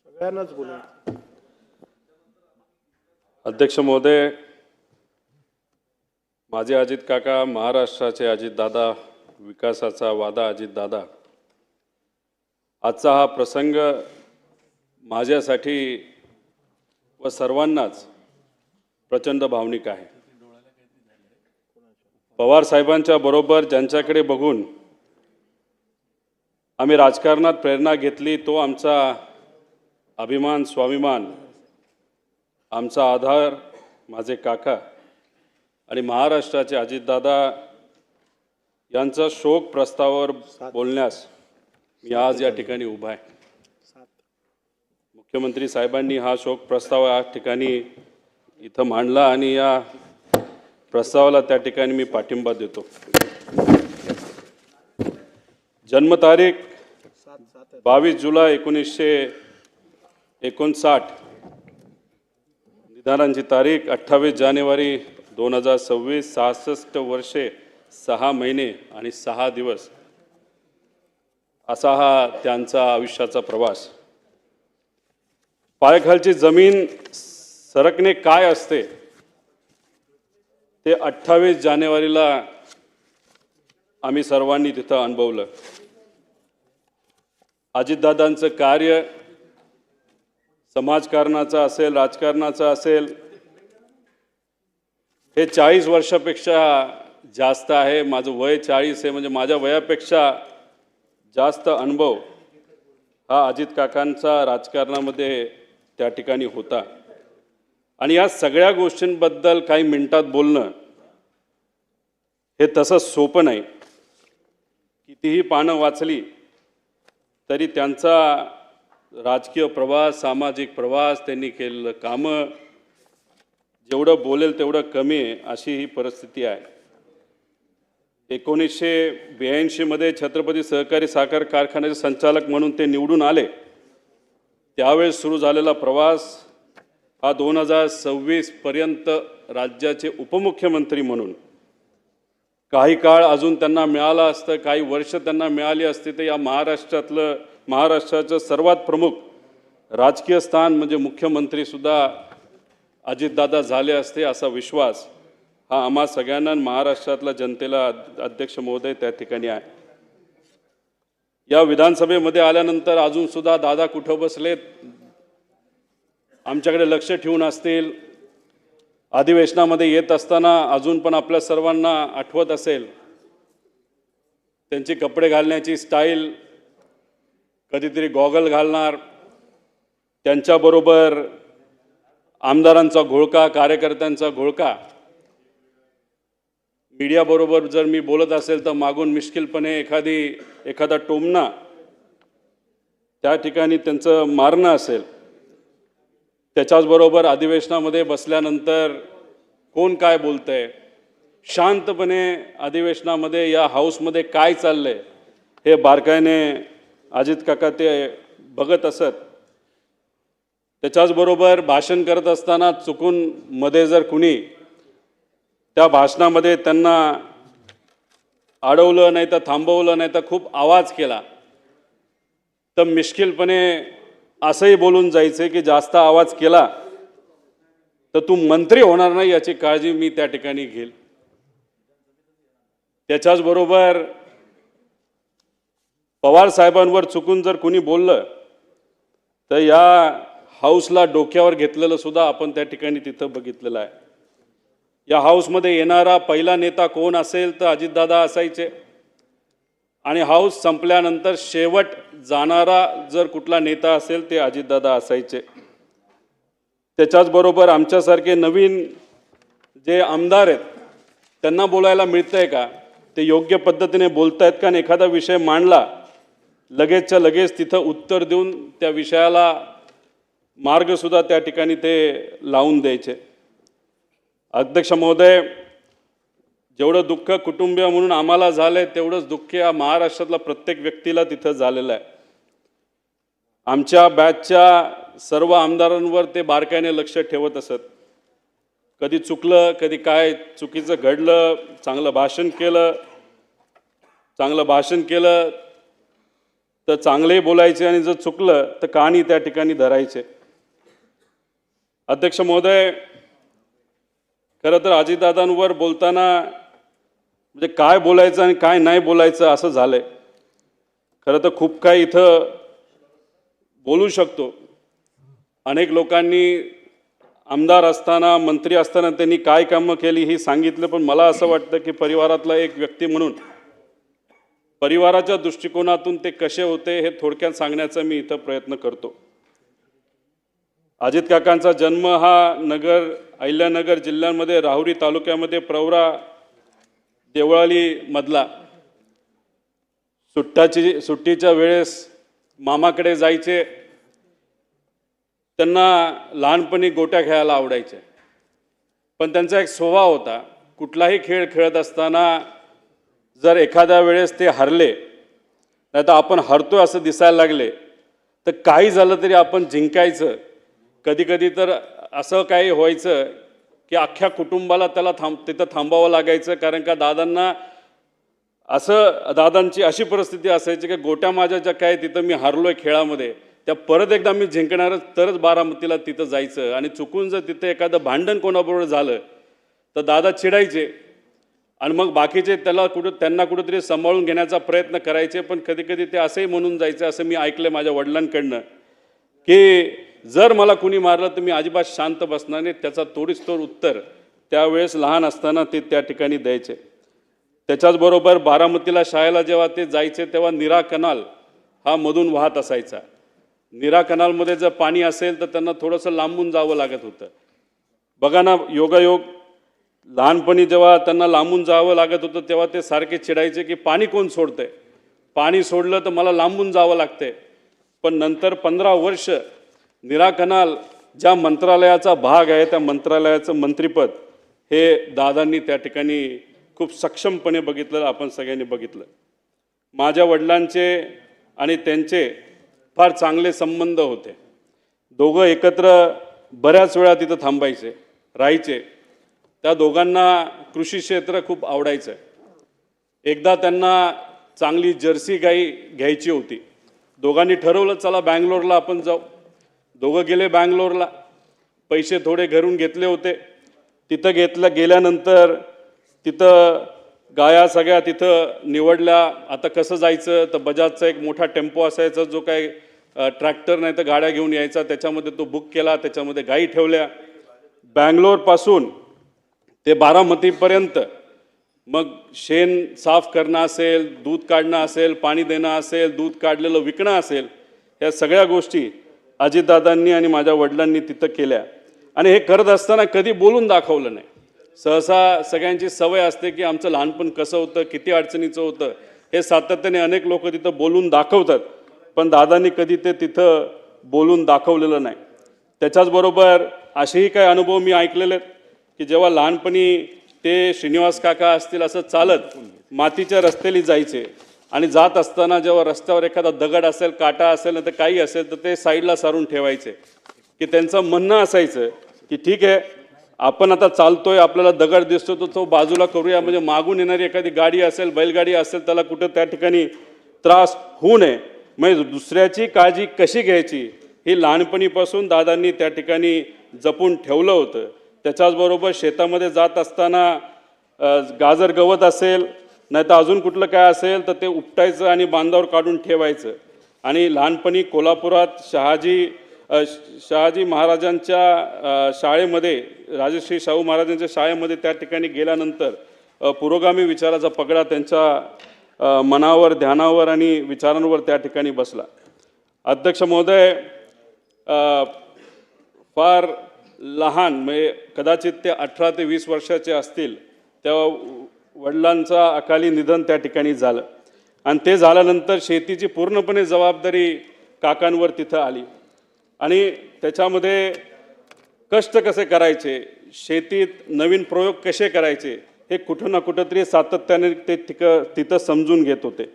सगळ्यांनाच बोला. अध्यक्ष महोदय, माझे अजित काका, महाराष्ट्राचे अजित दादा, विकासाचा वादा अजित दादा, आजचा हा प्रसंग माझ्यासाठी व सर्वांनाच प्रचंड भावनिक आहे. पवार साहेबांच्या बरोबर ज्यांच्याकडे बघून आम्ही राजकारणात प्रेरणा घेतली, तो आमचा अभिमान, स्वाभिमान, आमचा आधार माझे काका आणि महाराष्ट्राचे अजितदादा यांचा शोक प्रस्तावावर बोलण्यास मी आज या ठिकाणी उभा आहे. मुख्यमंत्री साहेबांनी हा शोक प्रस्ताव या ठिकाणी इथं मांडला आणि या प्रस्तावाला त्या ठिकाणी मी पाठिंबा देतो. जन्मतारीख 22 जुलै 1959, निधनाची तारीख 28 जानेवारी 2026, 66 वर्षे 6 महिने आणि 6 दिवस असा हा त्यांचा आयुष्याचा प्रवास. पायाखालची जमीन सरकणे काय असते ते 28 जानेवारीला आम्ही सर्वांनी तिथं अनुभवलं. अजितदादांचं कार्य समाजकारणाचं असेल, राजकारणाचं असेल, हे 40 वर्षापेक्षा जास्त आहे. माझं वय 40 आहे, म्हणजे माझ्या वयापेक्षा जास्त अनुभव हा अजित काकांचा राजकारणामध्ये त्या ठिकाणी होता. आणि या सगळ्या गोष्टींबद्दल काही मिनिटात बोलणं हे तसं सोपं नाही. कितीही पानं वाचली तरी त्यांचा राजकीय प्रवास, सामाजिक प्रवास, त्यांनी केलेलं कामं, जेवढं बोलेल तेवढं कमी आहे, अशी ही परिस्थिती आहे. 1982 मध्ये छत्रपती सहकारी साखर कारखान्याचे संचालक म्हणून ते निवडून आले. त्यावेळेस सुरू झालेला प्रवास हा 2026 पर्यंत राज्याचे उपमुख्यमंत्री म्हणून काही काळ अजून त्यांना मिळालं असतं, काही वर्ष त्यांना मिळाली असती तर या महाराष्ट्राचं सर्वात प्रमुख राजकीय स्थान म्हणजे मुख्यमंत्रीसुद्धा अजितदादा झाले असते, असा विश्वास हा आम्हा सगळ्यांना, महाराष्ट्रातल्या जनतेला अध्यक्ष महोदय त्या ठिकाणी आहे. या विधानसभेमध्ये आल्यानंतर अजूनसुद्धा दादा कुठं बसलेत आमच्याकडे लक्ष ठेवून असतील. अधिवेशनामध्ये येत असताना अजून पण आपल्या सर्वांना आठवत असेल त्यांची कपडे घालण्याची स्टाईल, कधीतरी गॉगल घालणार, त्यांच्याबरोबर आमदारांचा घोळका, कार्यकर्त्यांचा घोळका. मीडियाबरोबर जर मी बोलत असेल तर मागून मिश्किलपणे एखादा टोमणा, त्या ठिकाणी त्यांचं मारणं असेल. त्याच्याचबरोबर अधिवेशनामध्ये बसल्यानंतर कोण काय बोलतंय, शांतपणे अधिवेशनामध्ये या हाऊसमध्ये काय चाललंय हे बारकाईने अजित काका ते बघत असत. त्याच्याचबरोबर भाषण करत असताना चुकून मध्ये जर कुणी त्या भाषणामध्ये त्यांना अडवलं नाही तर थांबवलं नाही तर खूप आवाज केला तर मिश्किलपणे असंही बोलून जायचे की जास्त आवाज केला तर तू मंत्री होणार नाही याची काळजी मी त्या ठिकाणी घेईल. त्याच्याचबरोबर पवार साहेबांवर चुकून जर कुणी बोललं तर या हाऊसला डोक्यावर घेतलेलं सुद्धा आपण त्या ठिकाणी तिथं बघितलेलं आहे. या हाऊसमध्ये येणारा पहिला नेता कोण असेल तर अजितदादा असायचे आणि हाऊस संपल्यानंतर शेवट जाणारा जर कुठला नेता असेल ते अजितदादा असायचे. त्याच्याचबरोबर आमच्यासारखे नवीन जे आमदार आहेत त्यांना बोलायला मिळतंय का, ते योग्य पद्धतीने बोलतायत का, आणि एखादा विषय मांडला लगेचच्या लगेच तिथं उत्तर देऊन त्या विषयाला मार्गसुद्धा त्या ठिकाणी ते लावून द्यायचे. अध्यक्ष महोदय, जेवढं दुःख कुटुंबीय म्हणून आम्हाला झालंय तेवढंच दुःख या महाराष्ट्रातल्या प्रत्येक व्यक्तीला तिथं झालेलं आहे. आमच्या बॅचच्या सर्व आमदारांवर ते बारकाईने लक्ष ठेवत असत. कधी चुकलं, कधी काय चुकीचं घडलं, चांगलं भाषण केलं तर चांगले बोलायचे आणि जर चुकलं तर कहाणी त्या ठिकाणी धरायचे. अध्यक्ष महोदय, खरं तर अजितदादांवर बोलताना म्हणजे काय बोलायचं आणि काय नाही बोलायचं असं झालंय. खरं तर खूप काही इथं बोलू शकतो. अनेक लोकांनी आमदार असताना मंत्री असताना त्यांनी काय कामं केली ही सांगितलं, पण मला असं वाटतं की परिवारातला एक व्यक्ती म्हणून परिवाराच्या दृष्टिकोनातून ते कसे होते हे थोडक्यात सांगण्याचा मी इथं प्रयत्न करतो. अजित काकांचा जन्म हा अहिल्यानगर जिल्ह्यामध्ये राहुरी तालुक्यामध्ये प्रवरा देवळाली मधला. सुट्टीच्या वेळेस मामाकडे जायचे. त्यांना लहानपणी गोट्या खेळायला आवडायचे, पण त्यांचा एक स्वभाव होता, कुठलाही खेळ खेळत असताना जर एखाद्या वेळेस ते हरले नाही तर आपण हरतोय असं दिसायला लागले तर काही झालं तरी आपण जिंकायचं. कधी कधी तर असं काही व्हायचं की अख्ख्या कुटुंबाला त्याला तिथं थांबावं लागायचं, कारण का दादांची अशी परिस्थिती असायची की गोट्या माझ्या ज्या काय तिथं मी हारलोय खेळामध्ये त्या परत एकदा मी जिंकणारच तरच बारामतीला तिथं जायचं. आणि चुकून जर तिथं एखादं भांडण कोणाबरोबर झालं तर दादा चिडायचे आणि मग बाकीचे त्यांना कुठेतरी सांभाळून घेण्याचा प्रयत्न करायचे. पण कधी कधी ते असंही म्हणून जायचं, असं मी ऐकलं माझ्या वडिलांकडनं, की जर मला कुणी मारलं तर मी अजिबात शांत बसणार नाही, त्याचा तोडीसतोड उत्तर त्यावेळेस लहान असताना ते त्या ठिकाणी द्यायचे. त्याच्याचबरोबर बारामतीला शाळेला जेव्हा ते जायचे तेव्हा नीरा कनाल हा मधून वाहत असायचा. नीरा कनालमध्ये जर पाणी असेल तर त्यांना थोडंसं लांबून जावं लागत होतं. बघा ना, योगायोग लहानपणी जेव्हा त्यांना लांबून जावं लागत होतं तेव्हा ते सारखे चिडायचे की पाणी कोण सोडतंय, पाणी सोडलं तर मला लांबून जावं लागतंय. पण नंतर 15 वर्ष नीरा कनाल ज्या मंत्रालयाचा भाग आहे त्या मंत्रालयाचं मंत्रिपद हे दादांनी त्या ठिकाणी खूप सक्षमपणे बघितलं, आपण सगळ्यांनी बघितलं. माझ्या वडिलांचे आणि त्यांचे फार चांगले संबंध होते. दोघं एकत्र बऱ्याच वेळा तिथं थांबायचे, राहायचे. त्या दोघांना कृषी क्षेत्र खूप आवडायचं. एकदा त्यांना चांगली जर्सी गाई घ्यायची होती. दोघांनी ठरवलं चला बँगलोरला आपण जाऊ. दोघं गेले बँगलोरला. पैसे थोडे घरून घेतले होते. तिथं गेल्यानंतर तिथं गाया सगळ्या तिथं निवडल्या. आता कसं जायचं तर बजाजचा एक मोठा टेम्पो असायचा, जो काय ट्रॅक्टर नाही तर गाड्या घेऊन यायचा, त्याच्यामध्ये तो बुक केला, त्याच्यामध्ये गाई ठेवल्या. बँगलोरपासून ते बारामतीपर्यंत मग शेण साफ करणं असेल, दूध काढणं असेल, पाणी देणं असेल, दूध काढलेलं विकणं असेल, या सगळ्या गोष्टी अजितदादांनी आणि माझ्या वडिलांनी तिथं केल्या. आणि हे करत असताना कधी बोलून दाखवलं नाही. सहसा सगळ्यांची सवय असते की आमचं लहानपण कसं होतं, किती अडचणीचं होतं, हे सातत्याने अनेक लोक तिथं बोलून दाखवतात, पण दादांनी कधी ते तिथं बोलून दाखवलेलं नाही. त्याच्याचबरोबर असेही काही अनुभव मी ऐकलेले आहेत की जेव्हा लहानपणी ते श्रीनिवास काका असतील असं चालत मातीच्या रस्त्याने जायचे आणि जात असताना जेव्हा रस्त्यावर एखादा दगड असेल, काटा असेल ना तर काही असेल तर ते साईडला सारून ठेवायचे. की त्यांचं म्हणणं असायचं की ठीक आहे, आपण आता चालतोय, आपल्याला दगड दिसतो तर तो बाजूला करूया, म्हणजे मागून येणारी एखादी गाडी असेल, बैलगाडी असेल, त्याला कुठं त्या ठिकाणी त्रास होऊ नये. म्हणजे दुसऱ्याची काळजी कशी घ्यायची ही लहानपणीपासून दादांनी त्या ठिकाणी जपून ठेवलं होतं. त्याच्याचबरोबर शेतामध्ये जात असताना गाजर गवत असेल नाही तर अजून कुठलं काय असेल तर ते उपटायचं आणि बांधावर काढून ठेवायचं. आणि लहानपणी कोल्हापुरात शहाजी महाराजांच्या शाळेमध्ये, राजश्री शाहू महाराजांच्या शाळेमध्ये त्या ठिकाणी गेल्यानंतर पुरोगामी विचाराचा पगडा त्यांच्या मनावर, ध्यानावर आणि विचारांवर त्या ठिकाणी बसला. अध्यक्ष महोदय, फार लहान म्हणजे कदाचित ते 18 ते 20 वर्षाचे असतील तेव्हा वडिलांचा अकाली निधन त्या ठिकाणी झालं. आणि ते झाल्यानंतर शेतीची पूर्णपणे जबाबदारी काकांवर तिथं आली. आणि त्याच्यामध्ये कष्ट कसे करायचे, शेतीत नवीन प्रयोग कसे करायचे हे कुठं ना कुठंतरी सातत्याने ते तिथं समजून घेत होते.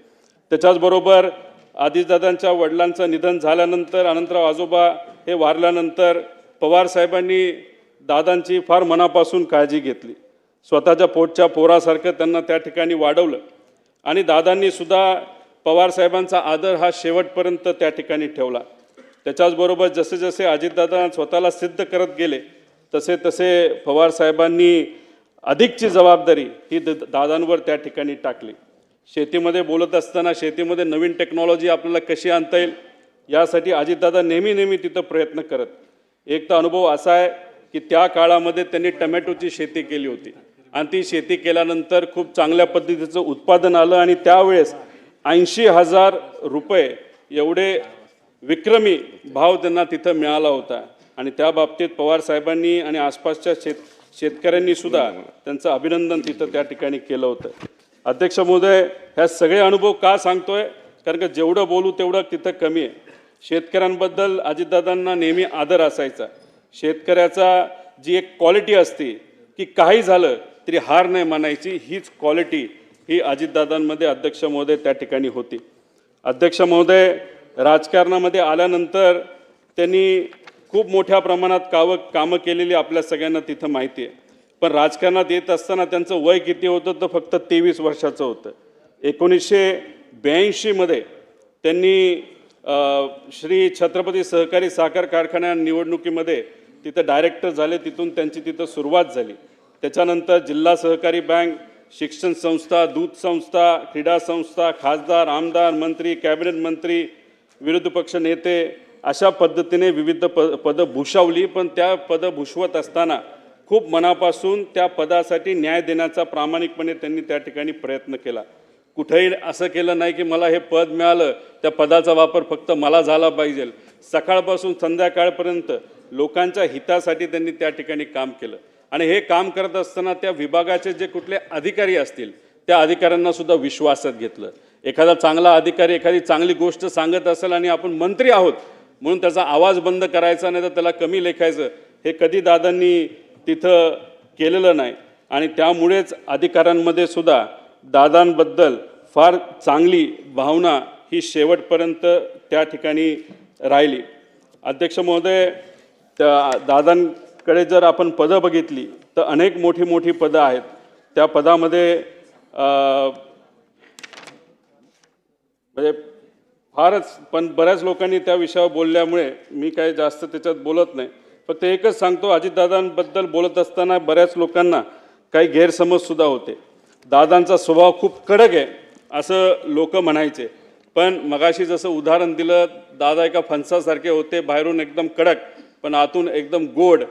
त्याच्याचबरोबर आदिदादांच्या वडिलांचं निधन झाल्यानंतर अनंतराव आजोबा हे वारल्यानंतर पवार साहेबांनी दादांची फार मनापासून काळजी घेतली. स्वतःच्या पोटच्या पोरासारखं त्यांना त्या ठिकाणी वाढवलं. आणि दादांनी सुद्धा पवार साहेबांचा आदर हा शेवटपर्यंत त्या ठिकाणी ठेवला. त्याच्याचबरोबर जसे जसे अजितदादा स्वतःला सिद्ध करत गेले तसे तसे पवार साहेबांनी अधिकची जबाबदारी ही दादांवर त्या ठिकाणी टाकली. शेतीमध्ये बोलत असताना शेतीमध्ये नवीन टेक्नॉलॉजी आपल्याला कशी आणता येईल यासाठी अजितदादा नेहमी तिथं प्रयत्न करत. एक तर अनुभव असा आहे की त्या काळामध्ये त्यांनी टमॅटोची शेती केली होती आणि ती शेती केल्यानंतर खूप चांगल्या पद्धतीचं उत्पादन आलं आणि त्यावेळेस 80,000 रुपये एवढे विक्रमी भाव त्यांना तिथं मिळाला होता आणि त्या बाबतीत पवार साहेबांनी आणि आसपासच्या शेतकऱ्यांनी सुद्धा त्यांचं अभिनंदन तिथं त्या ठिकाणी केलं होतं. अध्यक्ष महोदय, ह्या सगळे अनुभव का सांगतोय कारण का जेवढं बोलू तेवढं तिथं कमी आहे. शेतकऱ्यांबद्दल अजितदादांना नेहमी आदर असायचा. शेतकऱ्याचा जी एक क्वालिटी असते की काही झालं तरी हार नाही मानायची, हीच क्वालिटी ही अजितदादांमध्ये अध्यक्ष महोदय त्या ठिकाणी होती. अध्यक्ष महोदय, राजकारणामध्ये आल्यानंतर त्यांनी खूप मोठ्या प्रमाणात कामं केलेली आपल्या सगळ्यांना तिथं माहिती आहे. पण राजकारणात येत असताना त्यांचं वय किती होतं तर फक्त 23 वर्षाचं होतं. 1982 त्यांनी श्री छत्रपती सहकारी साखर कारखान्या निवडणुकीमध्ये तिथं डायरेक्टर झाले. तिथून त्यांची तिथं सुरुवात झाली. त्याच्यानंतर जिल्हा सहकारी बँक, शिक्षण संस्था, दूध संस्था, क्रीडा संस्था, खासदार, आमदार, मंत्री, कॅबिनेट मंत्री, विरोधी पक्ष नेते अशा पद्धतीने विविध पदं भूषवली. पण त्या पदं भूषवत असताना खूप मनापासून त्या पदासाठी न्याय देण्याचा प्रामाणिकपणे त्यांनी त्या ठिकाणी प्रयत्न केला. कुठेही असं केलं नाही की मला हे पद मिळालं त्या पदाचा वापर फक्त मला झाला पाहिजे. सकाळपासून संध्याकाळपर्यंत लोकांच्या हितासाठी त्यांनी त्या ठिकाणी काम केलं आणि हे काम करत असताना त्या विभागाचे जे कुठले अधिकारी असतील त्या अधिकाऱ्यांना सुद्धा विश्वासात घेतलं. एखादा चांगला अधिकारी एखादी चांगली गोष्ट सांगत असेल आणि आपण मंत्री आहोत म्हणून त्याचा आवाज बंद करायचा नाही तर त्याला कमी लेखायचं, हे कधी दादांनी तिथं केलेलं नाही आणि त्यामुळेच अधिकाऱ्यांमध्ये सुद्धा दादांबद्दल फार चांगली भावना ही शेवटपर्यंत त्या ठिकाणी राहिली. अध्यक्ष महोदय, त्या दादांकडे जर आपण पदं बघितली तर अनेक मोठी पदं आहेत. त्या पदामध्ये म्हणजे फारच, पण बऱ्याच लोकांनी त्या विषयावर बोलल्यामुळे मी काही जास्त त्याच्यात बोलत नाही. फक्त एकच सांगतो, अजितदादांबद्दल बोलत असताना बऱ्याच लोकांना काही गैरसमजसुद्धा होते. दादांचा स्वभाव खूप कडक आहे असं लोक म्हणायचे, पण मगाशी जसं उदाहरण दिलं, दादा एका फणसासारखे होते, बाहेरून एकदम कडक पण आतून एकदम गोड,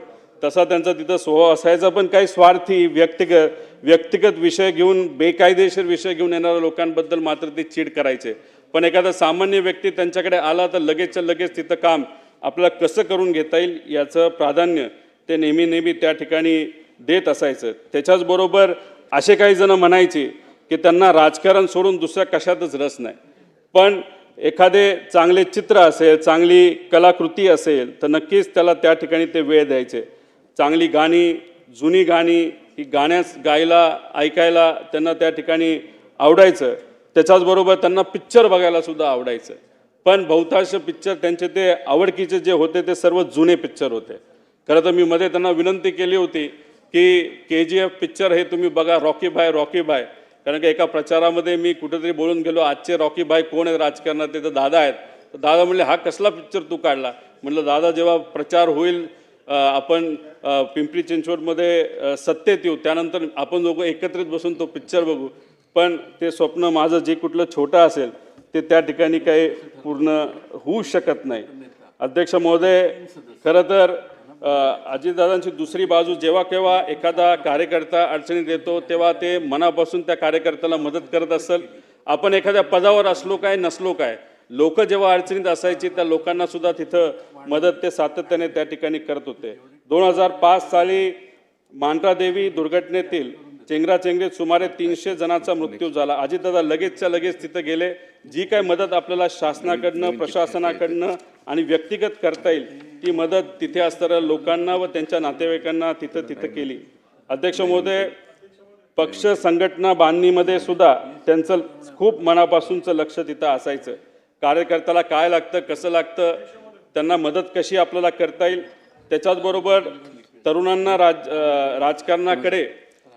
तसा त्यांचा तिथं स्वभाव असायचा. पण काही स्वार्थी व्यक्तिगत विषय घेऊन, बेकायदेशीर विषय घेऊन येणाऱ्या लोकांबद्दल मात्र ते चीड करायचे. पण एखादा सामान्य व्यक्ती त्यांच्याकडे आला तर लगेचच्या लगेच तिथं काम आपल्याला कसं करून घेता येईल याचं प्राधान्य ते नेहमी त्या ठिकाणी देत असायचं. त्याच्याचबरोबर असे काही जण म्हणायचे की त्यांना राजकारण सोडून दुसऱ्या कशातच रस नाही, पण एखादे चांगले चित्र असेल, चांगली कलाकृती असेल तर नक्कीच त्याला त्या ठिकाणी ते वेळ द्यायचे. चांगली गाणी, जुनी गाणी ही गायला ऐकायला त्यांना त्या ठिकाणी आवडायचं. त्याच्याचबरोबर त्यांना पिक्चर बघायला सुद्धा आवडायचं. पण बहुतांश पिक्चर त्यांचे ते आवडकीचे जे होते ते सर्व जुने पिक्चर होते. खरं तर मी मध्ये त्यांना विनंती केली होती की KGF पिक्चर हे तुम्ही बघा, रॉकी भाय. कारण की एका प्रचारामध्ये मी कुठेतरी बोलून गेलो, आजचे रॉकी भाई कोण आहेत राजकारणात, ते तर दादा आहेत. तर दादा म्हणले, हा कसला पिक्चर तू काढला? म्हटलं, दादा जेव्हा प्रचार होईल, आपण पिंपरी चिंचवडमध्ये सत्तेत येऊ, त्यानंतर आपण दोघं एकत्रित बसून तो पिक्चर बघू. पण ते स्वप्न माझं जे कुठलं छोटं असेल ते त्या ठिकाणी काही पूर्ण होऊ शकत नाही. अध्यक्ष महोदय, खरं तर अजितदादांची दुसरी बाजू, जेव्हा केव्हा एखादा कार्यकर्ता अडचणीत येतो तेव्हा ते मनापासून त्या कार्यकर्त्याला मदत करत असेल. आपण एखाद्या पदावर असलो काय नसलो काय, लोक जेव्हा अडचणीत असायची त्या लोकांना सुद्धा तिथं मदत ते सातत्याने त्या ठिकाणी करत होते. 2005 साली मांढरादेवी दुर्घटनेतील चेंगराचेंगरीत सुमारे 300 जणांचा मृत्यू झाला. अजितदादा लगेचच्या लगेच तिथं गेले. जी काय मदत आपल्याला शासनाकडनं, प्रशासनाकडनं आणि व्यक्तिगत करता येईल ती मदत तिथे असणाऱ्या लोकांना व त्यांच्या नातेवाईकांना तिथं केली. अध्यक्ष महोदय, पक्ष संघटना बांधणीमध्ये सुद्धा त्यांचं खूप मनापासूनचं लक्ष तिथं असायचं. कार्यकर्त्याला काय लागतं, कसं लागतं, त्यांना मदत कशी आपल्याला करता येईल. त्याच्याचबरोबर तरुणांना राजकारणाकडे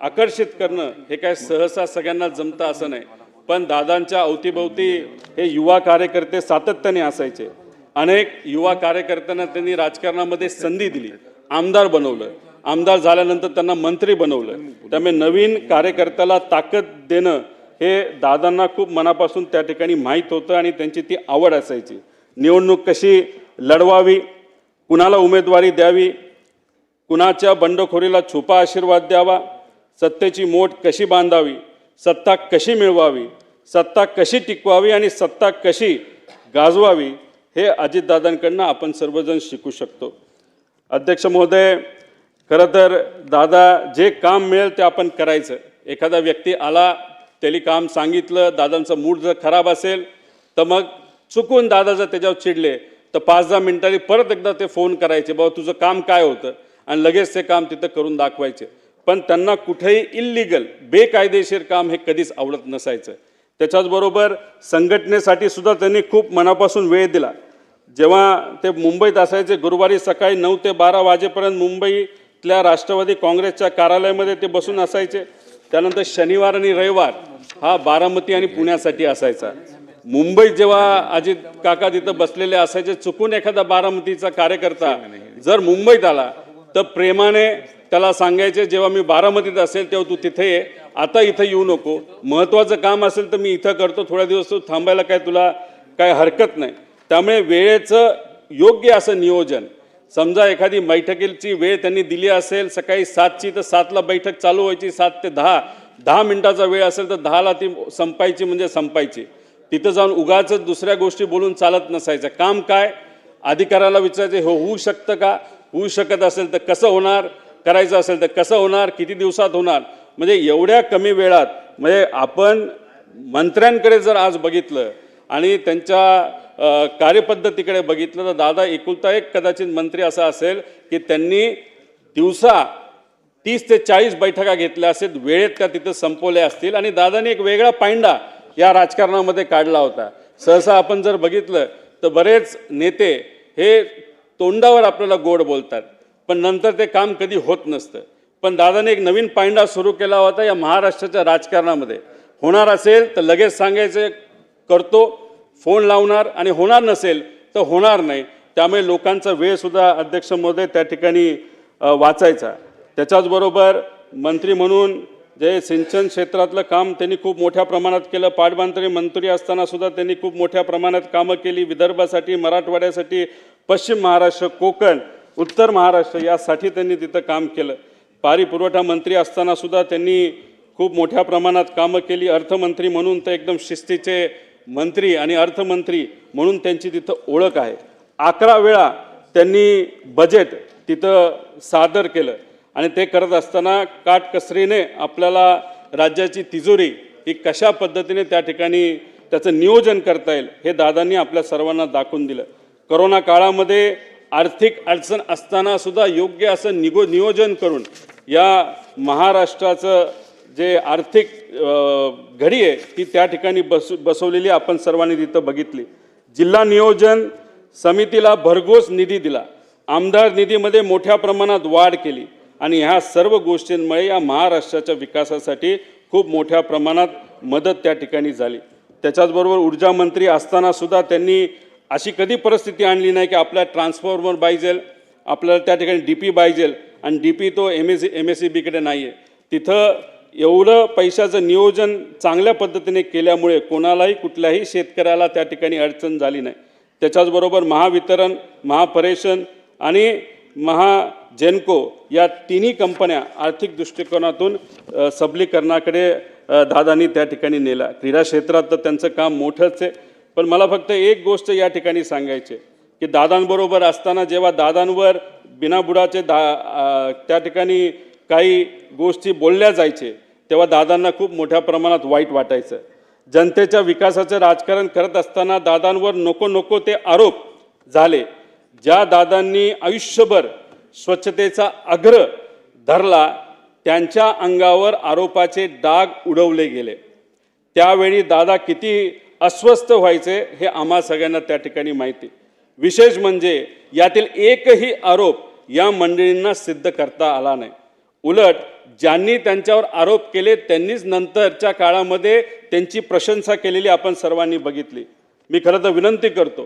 आकर्षित करणं हे काय सहसा सगळ्यांना जमतं असं नाही. पण दादांच्या अवतीभोवती हे युवा कार्यकर्ते सातत्याने असायचे. अनेक युवा कार्यकर्त्यांना त्यांनी राजकारणामध्ये संधी दिली, आमदार बनवलं, आमदार झाल्यानंतर त्यांना मंत्री बनवलं. त्यामुळे नवीन कार्यकर्त्याला ताकद देणं हे दादांना खूप मनापासून त्या ठिकाणी माहीत होतं आणि त्यांची ती आवड असायची. निवडणूक कशी लढवावी, कुणाला उमेदवारी द्यावी, कुणाच्या बंडखोरीला छुपा आशीर्वाद द्यावा, सत्तेची मोठ कशी बांधावी, सत्ता कशी मिळवावी, सत्ता कशी टिकवावी आणि सत्ता कशी गाजवावी, हे अजितदादांकडनं आपण सर्वजण शिकू शकतो. अध्यक्ष महोदय, खरं तर दादा जे काम मिळेल ते आपण करायचं. एखादा व्यक्ती आला, त्याला काम सांगितलं, दादांचा मूड जर खराब असेल तर मग चुकून दादा जर त्याच्यावर चिडले तर 5-10 मिनिटांनी परत एकदा ते फोन करायचे, बाबा तुझं काम काय होतं, आणि लगेच ते काम तिथं करून दाखवायचे. पण त्यांना कुठेही इल्लीगल बेकायदेशीर काम हे कधीच आवडत नसायचं. त्याच्याचबरोबर संघटनेसाठी सुद्धा त्यांनी खूप मनापासून वेळ दिला. जेव्हा ते मुंबईत असायचे, गुरुवारी सकाळी 9 ते 12 वाजेपर्यंत मुंबईतल्या राष्ट्रवादी काँग्रेसच्या कार्यालयामध्ये ते बसून असायचे. त्यानंतर शनिवार आणि रविवार हा बारामती आणि पुण्यासाठी असायचा. मुंबईत जेव्हा अजित काका तिथं बसलेले असायचे, चुकून एखादा बारामतीचा कार्यकर्ता जर मुंबईत आला तर प्रेमाने त्याला सांगायचे, जेव्हा मी बारामतीत असेल तेव्हा तू तिथे ये, आता इथं येऊ नको, महत्त्वाचं काम असेल तर मी इथं करतो, थोड्या दिवस तू थांबायला काय तुला काय हरकत नाही. त्यामुळे वेळेचं योग्य असं नियोजन, समजा एखादी बैठकीची वेळ त्यांनी दिली असेल सकाळी 7ची तर 7ला बैठक चालू व्हायची, 7 ते 10 मिनिटाचा वेळ असेल तर 10ला ती संपायची म्हणजे संपायची. तिथं जाऊन उगाच दुसऱ्या गोष्टी बोलून चालत नसायचं. काम काय, अधिकाऱ्याला विचारायचे, हो होऊ शकतं का, होऊ शकत असेल तर कसं होणार, करायचं असेल तर कसं होणार, किती दिवसात होणार. म्हणजे एवढ्या कमी वेळात, म्हणजे आपण मंत्र्यांकडे जर आज बघितलं आणि त्यांच्या कार्यपद्धतीकडे बघितलं तर दादा एकुलता एक कदाचित मंत्री असा असेल की त्यांनी दिवसा 30 ते 40 बैठका घेतल्या असेल, वेळेत त्या तिथं संपवल्या असतील. आणि दादाने एक वेगळा पायंडा या राजकारणामध्ये काढला होता. सहसा आपण जर बघितलं तर बरेच नेते हे तोंडावर आपल्याला गोड बोलतात पण नंतर ते काम कधी होत नसतं. पण दादाने एक नवीन पायंडा सुरू केला होता या महाराष्ट्राच्या राजकारणामध्ये. होणार असेल तर लगेच सांगायचं करतो, फोन लावणार, आणि होणार नसेल तर होणार नाही. त्यामुळे लोकांचा वेळसुद्धा अध्यक्ष महोदय त्या ठिकाणी वाचायचा. त्याच्याचबरोबर मंत्री म्हणून जे सिंचन क्षेत्रातलं काम त्यांनी खूप मोठ्या प्रमाणात केलं. पाटबंधारे मंत्री असताना सुद्धा त्यांनी खूप मोठ्या प्रमाणात कामं केली. विदर्भासाठी, मराठवाड्यासाठी, पश्चिम महाराष्ट्र, कोकण, उत्तर महाराष्ट्र यासाठी त्यांनी तिथं काम केलं. पाणी पुरवठा मंत्री असताना सुद्धा त्यांनी खूप मोठ्या प्रमाणात कामं केली. अर्थमंत्री म्हणून तर एकदम शिस्तीचे मंत्री आणि अर्थमंत्री म्हणून त्यांची तिथं ओळख आहे. 11 वेळा त्यांनी बजेट तिथं सादर केलं आणि ते करत असताना काटकसरीने आपल्याला राज्याची तिजोरी ही कशा पद्धतीने त्या ठिकाणी त्याचं नियोजन करता येईल हे दादांनी आपल्या सर्वांना दाखवून दिलं. करोना काळामध्ये आर्थिक अडचण असताना सुद्धा योग्य असं नियोजन करून या महाराष्ट्राचं जे आर्थिक घडी आहे ती त्या ठिकाणी बसवलेली आपण सर्वांनी तिथं बघितली. जिल्हा नियोजन समितीला भरघोस निधी दिला, आमदार निधीमध्ये मोठ्या प्रमाणात वाढ केली आणि ह्या सर्व गोष्टींमुळे या महाराष्ट्राच्या विकासासाठी खूप मोठ्या प्रमाणात मदत त्या ठिकाणी झाली. त्याच्याचबरोबर ऊर्जा मंत्री असताना सुद्धा त्यांनी अशी कधी परिस्थिती आणली नाही की आपल्याला ट्रान्सफॉर्मर पाहिजे, आपल्याला त्या ठिकाणी DP पाहिजे आणि DP तो MSEBकडे नाही आहे. तिथं एवढं पैशाचं नियोजन चांगल्या पद्धतीने केल्यामुळे कोणालाही कुठल्याही शेतकऱ्याला त्या ठिकाणी अडचण झाली नाही. त्याच्याचबरोबर महावितरण, महापरेशन आणि महाजेनको या तिन्ही कंपन्या आर्थिक दृष्टिकोनातून सबलीकरणाकडे दादांनी त्या ठिकाणी नेला. क्रीडा क्षेत्रात तर त्यांचं काम मोठंच आहे. पण मला फक्त एक गोष्ट या ठिकाणी सांगायची की दादांबरोबर असताना जेव्हा दादांवर बिनाबुडाचे त्या ठिकाणी काही गोष्टी बोलल्या जायचे तेव्हा दादांना खूप मोठ्या प्रमाणात वाईट वाटायचं. जनतेच्या विकासाचं राजकारण करत असताना दादांवर नको ते आरोप झाले. ज्या दादांनी आयुष्यभर स्वच्छतेचा अग्र धरला त्यांच्या अंगावर आरोपाचे डाग उडवले गेले. त्यावेळी दादा किती अस्वस्थ व्हायचे हे आम्हा सगळ्यांना त्या ठिकाणी माहिती. विशेष म्हणजे यातील एकही आरोप या मंडळींना सिद्ध करता आला नाही. उलट ज्यांनी त्यांच्यावर आरोप केले त्यांनीच नंतरच्या काळामध्ये त्यांची प्रशंसा केलेली आपण सर्वांनी बघितली. मी खरं तर विनंती करतो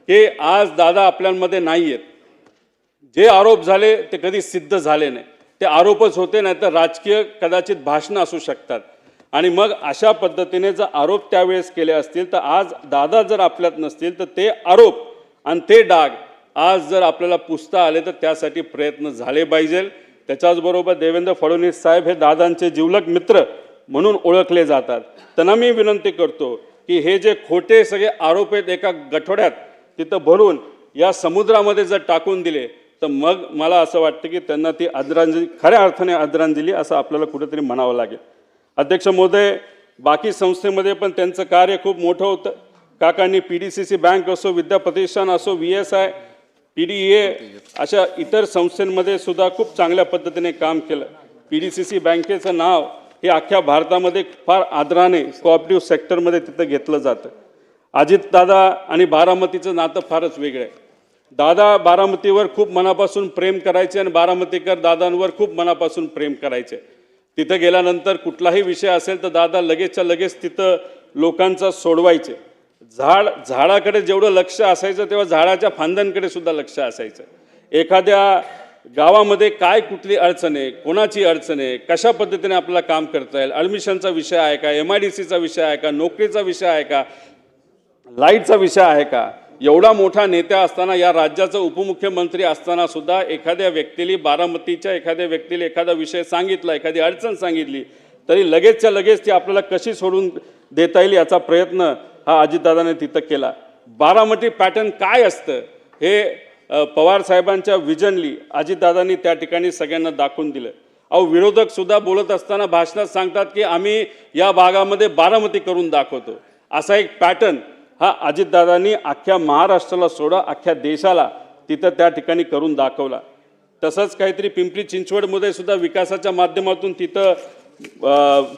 की आज दादा आपल्यामध्ये नाही आहेत. जे आरोप झाले ते कधी सिद्ध झाले नाही, ते आरोपच होते, नाही तर राजकीय कदाचित भाषणं असू शकतात. आणि मग अशा पद्धतीने जर आरोप त्यावेळेस केले असतील तर आज दादा जर आपल्यात नसतील तर ते आरोप आणि ते डाग आज जर आपल्याला पुसता आले तर त्यासाठी प्रयत्न झाले पाहिजे. त्याच्याचबरोबर देवेंद्र फडणवीस साहेब हे दादांचे जिवलग मित्र म्हणून ओळखले जातात. त्यांना मी विनंती करतो की हे जे खोटे सगळे आरोप आहेत एका गठोड्यात तिथं भरून या समुद्रामध्ये जर टाकून दिले तर मग मला असं वाटतं की त्यांना ती आदरांजली, खऱ्या अर्थाने आदरांजली असं आपल्याला कुठेतरी म्हणावं लागेल. अध्यक्ष महोदय, बाकी संस्थेमध्ये पण त्यांचं कार्य खूप मोठं होतं. काकांनी PDCC बँक असो, विद्या प्रतिष्ठान असो, VSI, PDEA अशा इतर संस्थांमध्ये सुद्धा खूप चांगल्या पद्धतीने काम केलं. PDCC बँकेचं नाव हे अख्ख्या भारतामध्ये फार आदराने कोऑपरेटिव्ह सेक्टरमध्ये तिथं घेतलं जातं. अजितदादा आणि बारामतीचं नातं फारच वेगळं आहे. दादा बारामतीवर खूप मनापासून प्रेम करायचे आणि बारामतीकर दादांवर खूप मनापासून प्रेम करायचे. तिथं गेल्यानंतर कुठलाही विषय असेल तर दादा लगेचच्या लगेच तिथं लोकांचा सोडवायचे. झाडाकडे जेवढं लक्ष असायचं तेव्हा झाडाच्या फांद्यांकडे सुद्धा लक्ष असायचं. एखाद्या गावामध्ये काय कुठली अडचण आहे, कोणाची अडचण आहे, कशा पद्धतीने आपल्याला काम करता येईल, ॲडमिशनचा विषय आहे का, MIDCचा विषय आहे का, नोकरीचा विषय आहे का, लाईटचा विषय आहे का, एवढा मोठा नेता असताना, या राज्याचा उपमुख्यमंत्री असताना सुद्धा एखाद्या व्यक्तीला, बारामतीच्या एखाद्या व्यक्तीला एखादा विषय सांगितला, एखादी अडचण सांगितली तरी लगेचच्या लगेच ती आपल्याला कशी सोडून देता येईल याचा प्रयत्न हा अजितदादाने तिथं केला. बारामती पॅटर्न काय असतं हे पवार साहेबांच्या विजनली अजितदादांनी त्या ठिकाणी सगळ्यांना दाखवून दिलं. अहो, विरोधक सुद्धा बोलत असताना भाषणात सांगतात की आम्ही या भागामध्ये बारामती करून दाखवतो. असा एक पॅटर्न हा अजितदादांनी अख्ख्या महाराष्ट्राला सोडा अख्ख्या देशाला तिथं त्या ठिकाणी करून दाखवला. तसंच काहीतरी पिंपरी चिंचवडमध्ये सुद्धा विकासाच्या माध्यमातून तिथं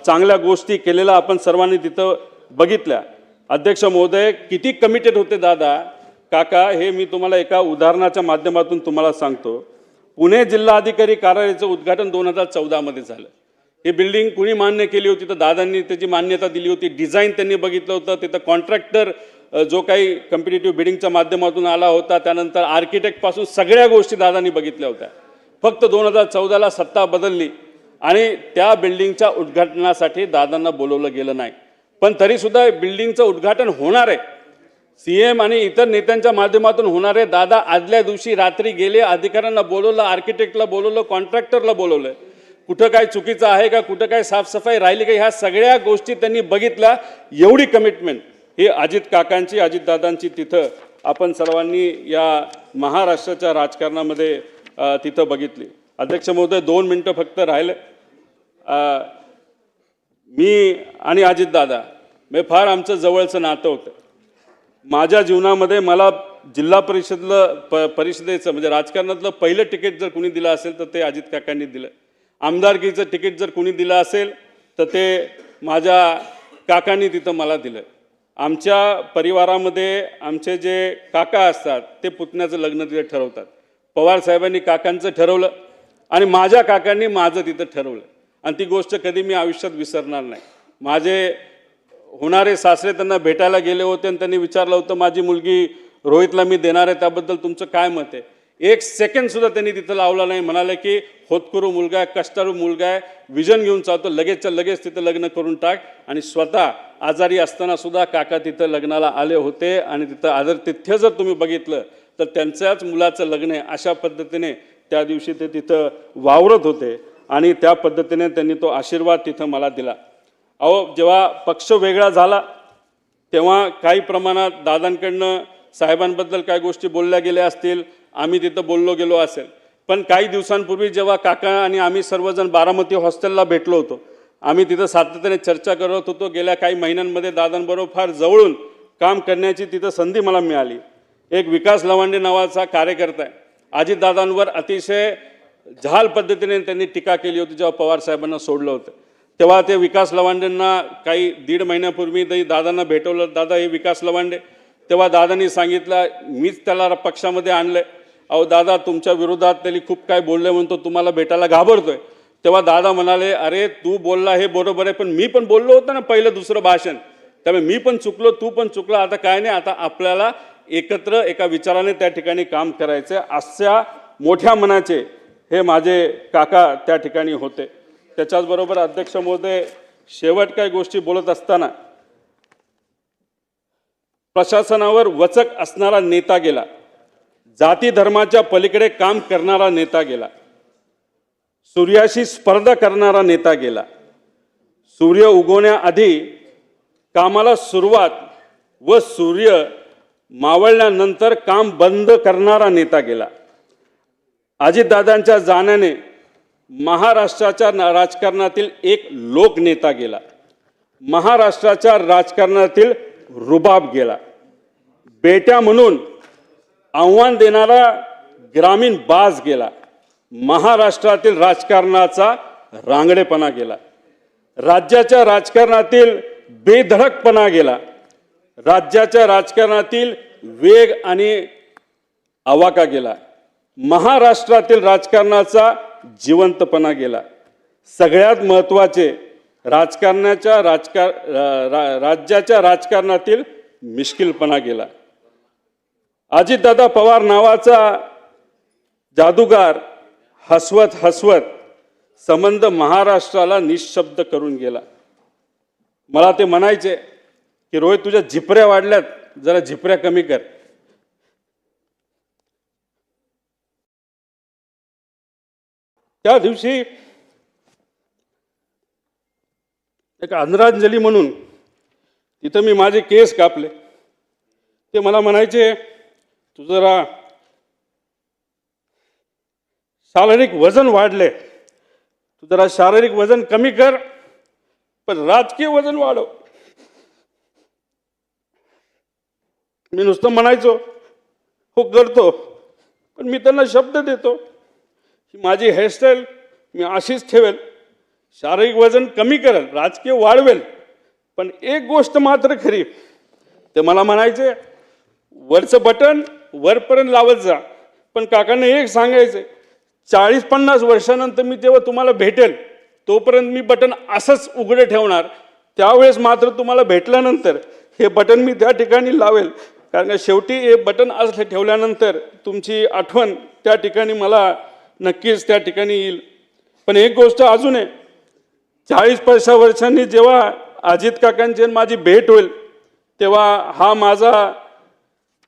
चांगल्या गोष्टी केलेल्या आपण सर्वांनी तिथं बघितल्या. अध्यक्ष महोदय, किती कमिटेड होते दादा काका हे मी तुम्हाला एका उदाहरणाच्या माध्यमातून तुम्हाला सांगतो. पुणे जिल्हाधिकारी कार्यालयाचं उद्घाटन 2014 मध्ये झालं. ही बिल्डिंग कुणी मान्य केली होती तर दादांनी त्याची मान्यता दिली होती. डिझाईन त्यांनी बघितलं होतं. तिथं कॉन्ट्रॅक्टर जो काही कॉम्पिटिटिव्ह बिडिंगच्या माध्यमातून आला होता, त्यानंतर आर्किटेक्टपासून सगळ्या गोष्टी दादांनी बघितल्या होत्या. फक्त 2014ला सत्ता बदलली आणि त्या बिल्डिंगच्या उद्घाटनासाठी दादांना बोलवलं गेलं नाही. पण तरीसुद्धा बिल्डिंगचं उद्घाटन होणार आहे, CM आणि इतर नेत्यांच्या माध्यमातून होणार आहे. दादा आदल्या दिवशी रात्री गेले, अधिकाऱ्यांना बोलवलं, आर्किटेक्टला बोलवलं, कॉन्ट्रॅक्टरला बोलवलं. कुठं काय चुकीचं आहे का, कुठं काय साफसफाई राहिली का, ह्या सगळ्या गोष्टी त्यांनी बघितल्या. एवढी कमिटमेंट ही अजित काकांची, अजितदादांची तिथं आपण सर्वांनी या महाराष्ट्राच्या राजकारणामध्ये तिथं बघितली. अध्यक्ष महोदय, 2 मिनटं फक्त राहिले. मी आणि अजितदादा म्हणजे फार आमचं जवळचं नातं होतं. माझ्या जीवनामध्ये मला जिल्हा परिषदेचं म्हणजे राजकारणातलं पहिलं तिकीट जर कुणी दिलं असेल तर ते अजित काकांनी दिलं. आमदारकीचं तिकीट जर कुणी दिलं असेल तर ते माझ्या काकांनी तिथं मला दिलं. आमच्या परिवारामध्ये आमचे जे काका असतात ते पुतण्याचं लग्न तिथे ठरवतात. पवार साहेबांनी काकांचं ठरवलं आणि माझ्या काकांनी माझं तिथं ठरवलं आणि ती गोष्ट कधी मी आयुष्यात विसरणार नाही. माझे होणारे सासरे त्यांना भेटायला गेले होते आणि त्यांनी विचारलं होतं माझी मुलगी रोहितला मी देणार आहे, त्याबद्दल तुमचं काय मत आहे. 1 सेकंड सुद्धा त्यांनी तिथं लावला नाही. म्हणाले की होतकरू मुलगा आहे, कष्टाळू मुलगा आहे, विजन घेऊन चालतो, लगेचच्या लगेच तिथं लग्न करून टाक. आणि स्वतः आजारी असताना सुद्धा काका तिथं लग्नाला आले होते आणि तिथं आदरातिथ्य जर तुम्ही बघितलं तर त्यांच्याच मुलाचं लग्न आहे अशा पद्धतीने त्या दिवशी ते तिथं वावरत होते आणि त्या पद्धतीने त्यांनी तो आशीर्वाद तिथं मला दिला. अहो, जेव्हा पक्ष वेगळा झाला तेव्हा काही प्रमाणात दादांकडनं साहेबांबद्दल काही गोष्टी बोलल्या गेल्या असतील, आम्ही तिथं बोललो गेलो असेल. पण काही दिवसांपूर्वी जेव्हा काका आणि आम्ही सर्वजण बारामती हॉस्टेलला भेटलो होतो, आम्ही तिथं सातत्याने चर्चा करत होतो. गेल्या काही महिन्यांमध्ये दादांबरोबर फार जवळून काम करण्याची तिथं संधी मला मिळाली. एक विकास लवांडे नावाचा कार्यकर्ता आहे. अजितदादांवर अतिशय जहाल पद्धतीने त्यांनी टीका केली होती जेव्हा पवार साहेबांना सोडलं होतं. तेव्हा ते विकास लवांडेंना काही 1.5 महिन्यापूर्वी दादांना भेटवलं. दादा हे विकास लवांडे. तेव्हा दादांनी सांगितलं मीच त्याला पक्षामध्ये आणलं. अहो दादा, तुमच्या विरोधात त्यांनी खूप काय बोलले म्हणतो, तुम्हाला भेटायला घाबरतोय. तेव्हा दादा म्हणाले, अरे तू बोलला हे बरोबर आहे, पण मी पण बोललो होतो ना पहिलं दुसरं भाषण, त्यामुळे मी पण चुकलो, तू पण चुकला, आता काय नाही, आता आपल्याला एकत्र एका विचाराने त्या ठिकाणी काम करायचं. अशा मोठ्या मनाचे हे माझे काका त्या ठिकाणी होते. त्याच्याचबरोबर अध्यक्ष महोदय, शेवट काही गोष्टी बोलत असताना प्रशासनावर वचक असणारा नेता गेला, जाती धर्माच्या पलीकडे काम करणारा नेता गेला, सूर्याशी स्पर्धा करणारा नेता गेला, सूर्य उगवण्याआधी कामाला सुरुवात व सूर्य मावळल्यानंतर काम बंद करणारा नेता गेला. अजितदादांच्या जाण्याने महाराष्ट्राच्या राजकारणातील एक लोकनेता गेला, महाराष्ट्राच्या राजकारणातील रुबाब गेला, बेट्या म्हणून आव्हान देणारा ग्रामीण बाज गेला, महाराष्ट्रातील राजकारणाचा रांगडेपणा गेला, राज्याच्या राजकारणातील बेधडकपणा गेला, राज्याच्या राजकारणातील वेग आणि आवाका गेला, महाराष्ट्रातील राजकारणाचा जिवंतपणा गेला. सगळ्यात महत्त्वाचे राज्याच्या राजकारणातील मिश्किलपणा गेला. अजितदादा पवार नावाचा जादूगार हसवत हसवत संबंध महाराष्ट्राला निशब्द करून गेला. मला ते म्हणायचे की रोहित, तुझ्या झिपऱ्या वाढल्यात, जरा झिपऱ्या कमी कर. त्या दिवशी एक आदरांजली म्हणून तिथं मी माझे केस कापले. ते मला म्हणायचे, तू जरा शारीरिक वजन वाढले, तू जरा शारीरिक वजन कमी कर, पण राजकीय वजन वाढव. मी नुसतं म्हणायचो हो करतो, पण मी त्यांना शब्द देतो की माझी हेअरस्टाईल मी अशीच ठेवेल, शारीरिक वजन कमी करेल, राजकीय वाढवेल, पण एक गोष्ट मात्र खरी. ते मला म्हणायचे, वरचं बटन वरपर्यंत लावत जा, पण काकांना एक सांगायचं, 40-50 वर्षानंतर मी जेव्हा तुम्हाला भेटेल तोपर्यंत मी बटन असंच उघडे ठेवणार, त्यावेळेस मात्र तुम्हाला भेटल्यानंतर हे बटन मी त्या ठिकाणी लावेल, कारण का शेवटी हे बटन असं ठेवल्यानंतर तुमची आठवण त्या ठिकाणी मला नक्कीच त्या ठिकाणी येईल. पण एक गोष्ट अजून आहे, 40-50 वर्षांनी जेव्हा अजित काकांची माझी भेट होईल, तेव्हा हा माझा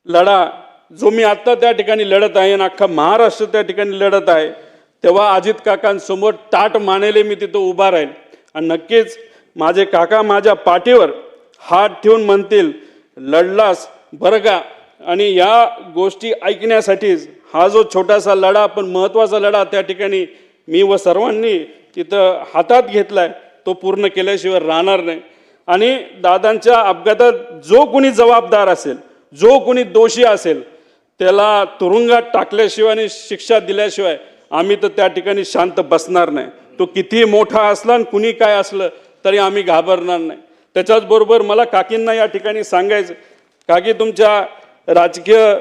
लढा जो मी आत्ता त्या ठिकाणी लढत आहे आणि अख्खा महाराष्ट्र त्या ठिकाणी लढत आहे, तेव्हा अजित काकांसमोर ताट मानेले मी तिथं उभा राहील. आणि नक्कीच माझे काका माझ्या पाठीवर हात ठेवून म्हणतील, लढलास बरं का. आणि या गोष्टी ऐकण्यासाठीच हा जो छोटासा लढा पण महत्त्वाचा लढा त्या ठिकाणी मी व सर्वांनी तिथं हातात घेतलाय, तो पूर्ण केल्याशिवाय राहणार नाही. आणि दादांच्या अपघातात जो कोणी जबाबदार असेल, जो कोणी दोषी असेल, त्याला तुरुंगात टाकल्याशिवाय आणि शिक्षा दिल्याशिवाय आम्ही तर त्या ठिकाणी शांत बसणार नाही. तो कितीही मोठा असला आणि कुणी काय असलं तरी आम्ही घाबरणार नाही. त्याच्याचबरोबर मला काकींना या ठिकाणी सांगायचं, काकी तुमच्या राजकीय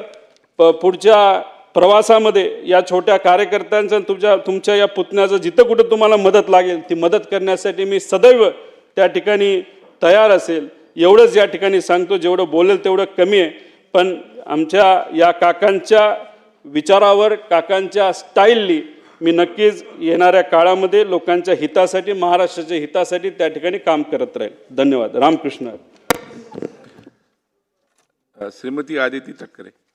पुढच्या प्रवासामध्ये या छोट्या कार्यकर्त्यांचं तुमच्या या पुतण्याचं जिथं कुठं तुम्हाला मदत लागेल ती मदत करण्यासाठी मी सदैव त्या ठिकाणी तयार असेल. एवढंच या ठिकाणी सांगतो, जेवढं बोलेल तेवढं कमी आहे. पण आमच्या या काकांच्या विचारावर, काकांच्या स्टाईलनी मी नक्कीच येणाऱ्या काळामध्ये लोकांच्या हितासाठी, महाराष्ट्राच्या हितासाठी त्या ठिकाणी काम करत राहील. धन्यवाद. रामकृष्ण. श्रीमती आदिती तटकरे.